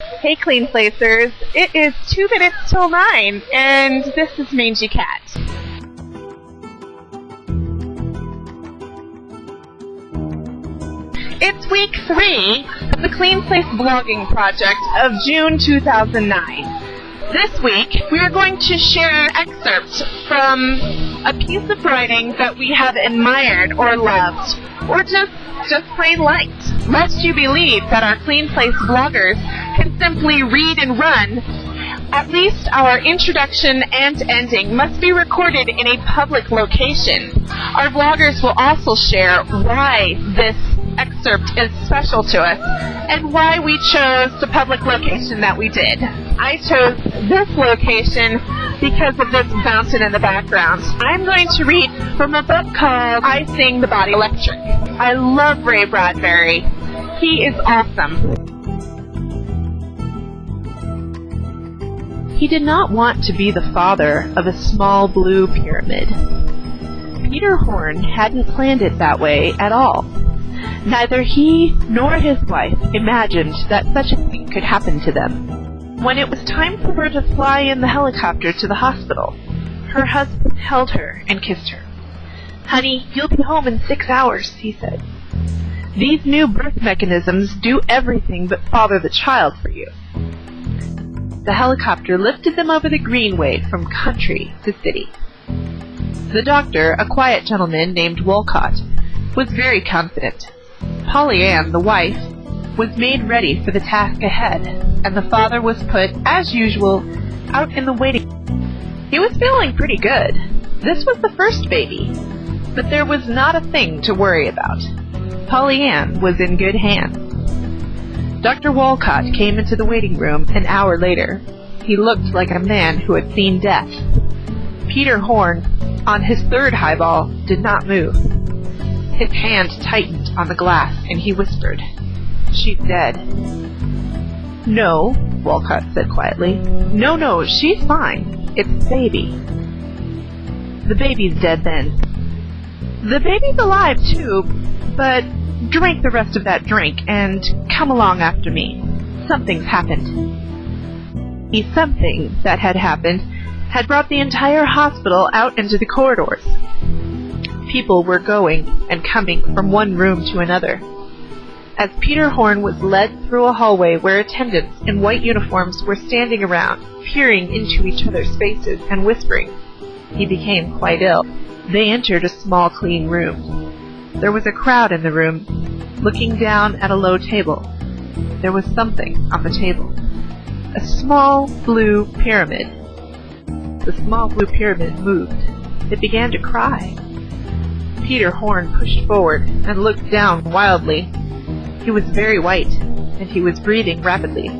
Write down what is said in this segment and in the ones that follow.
Hey Clean Placers, it is 2 minutes till 9, and this is MangyCat. It's week 3 of the Clean Place blogging project of June 2009. This week, we are going to share excerpts from a piece of writing that we have admired or loved, or just plain liked, lest you believe that our Clean Place bloggers can simply read and run. At least our introduction and ending must be recorded in a public location. Our bloggers will also share why this excerpt is special to us and why we chose the public location that we did. I chose this location because of this fountain in the background. I'm going to read from a book called I Sing the Body Electric. I love Ray Bradbury. He is awesome. He did not want to be the father of a small blue pyramid. Peter Horn hadn't planned it that way at all. Neither he nor his wife imagined that such a thing could happen to them. When it was time for her to fly in the helicopter to the hospital, her husband held her and kissed her. "Honey, you'll be home in 6 hours," he said. "These new birth mechanisms do everything but father the child for you." The helicopter lifted them over the greenway from country to city. The doctor, a quiet gentleman named Walcott, was very confident. Polly Ann, the wife, was made ready for the task ahead, and the father was put, as usual, out in the waiting room. He was feeling pretty good. This was the first baby, but there was not a thing to worry about. Polly Ann was in good hands. Dr. Walcott came into the waiting room an hour later. He looked like a man who had seen death. Peter Horn, on his third highball, did not move. His hand tightened on the glass, and he whispered, "She's dead." "No," Walcott said quietly. No, she's fine. It's the baby." "The baby's dead then." "The baby's alive, too, but drink the rest of that drink, and come along after me. Something's happened." The something that had happened had brought the entire hospital out into the corridors. People were going and coming from one room to another. As Peter Horn was led through a hallway where attendants in white uniforms were standing around, peering into each other's faces and whispering, he became quite ill. They entered a small, clean room. There was a crowd in the room, looking down at a low table. There was something on the table. A small blue pyramid. The small blue pyramid moved. It began to cry. Peter Horn pushed forward and looked down wildly. He was very white, and he was breathing rapidly.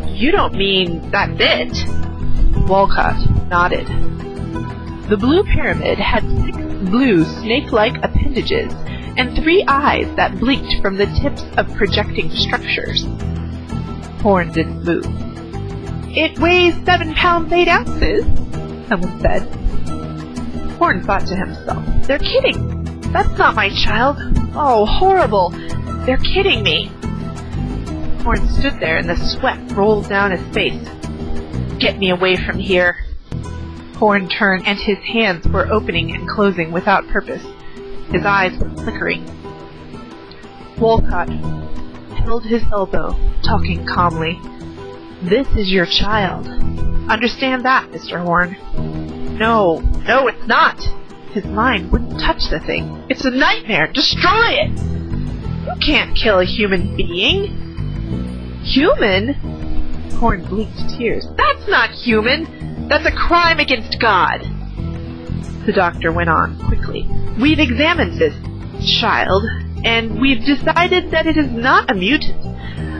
"You don't mean that's it?" Walcott nodded. The blue pyramid had 6 blue snake-like appendages and 3 eyes that blinked from the tips of projecting structures. Horn didn't move. "It weighs 7 pounds 8 ounces, someone said. Horn thought to himself, "They're kidding. That's not my child. Oh, horrible. They're kidding me." Horn stood there and the sweat rolled down his face. "Get me away from here." Horn turned and his hands were opening and closing without purpose. His eyes were flickering. Walcott held his elbow, talking calmly. "This is your child. Understand that, Mr. Horn." No, it's not." His mind wouldn't touch the thing. "It's a nightmare. Destroy it." "You can't kill a human being." "Human?" Horn blinked tears. "That's not human. That's a crime against God." The doctor went on quickly. "We've examined this child, and we've decided that it is not a mutant,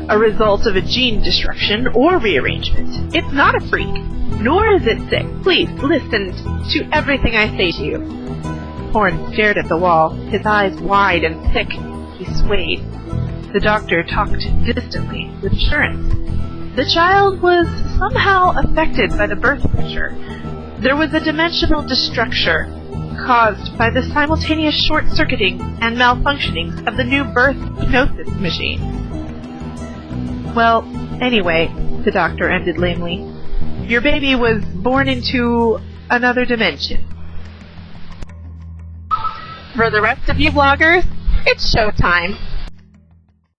a result of a gene destruction or rearrangement. It's not a freak, nor is it sick. Please listen to everything I say to you." Horn stared at the wall, his eyes wide and thick. He swayed. The doctor talked distantly, with assurance. The child was somehow affected by the birth pressure. There was a dimensional destructure caused by the simultaneous short-circuiting and malfunctionings of the new birth hypnosis machine. Well, anyway, the doctor ended lamely, your baby was born into another dimension. For the rest of you vloggers, it's showtime.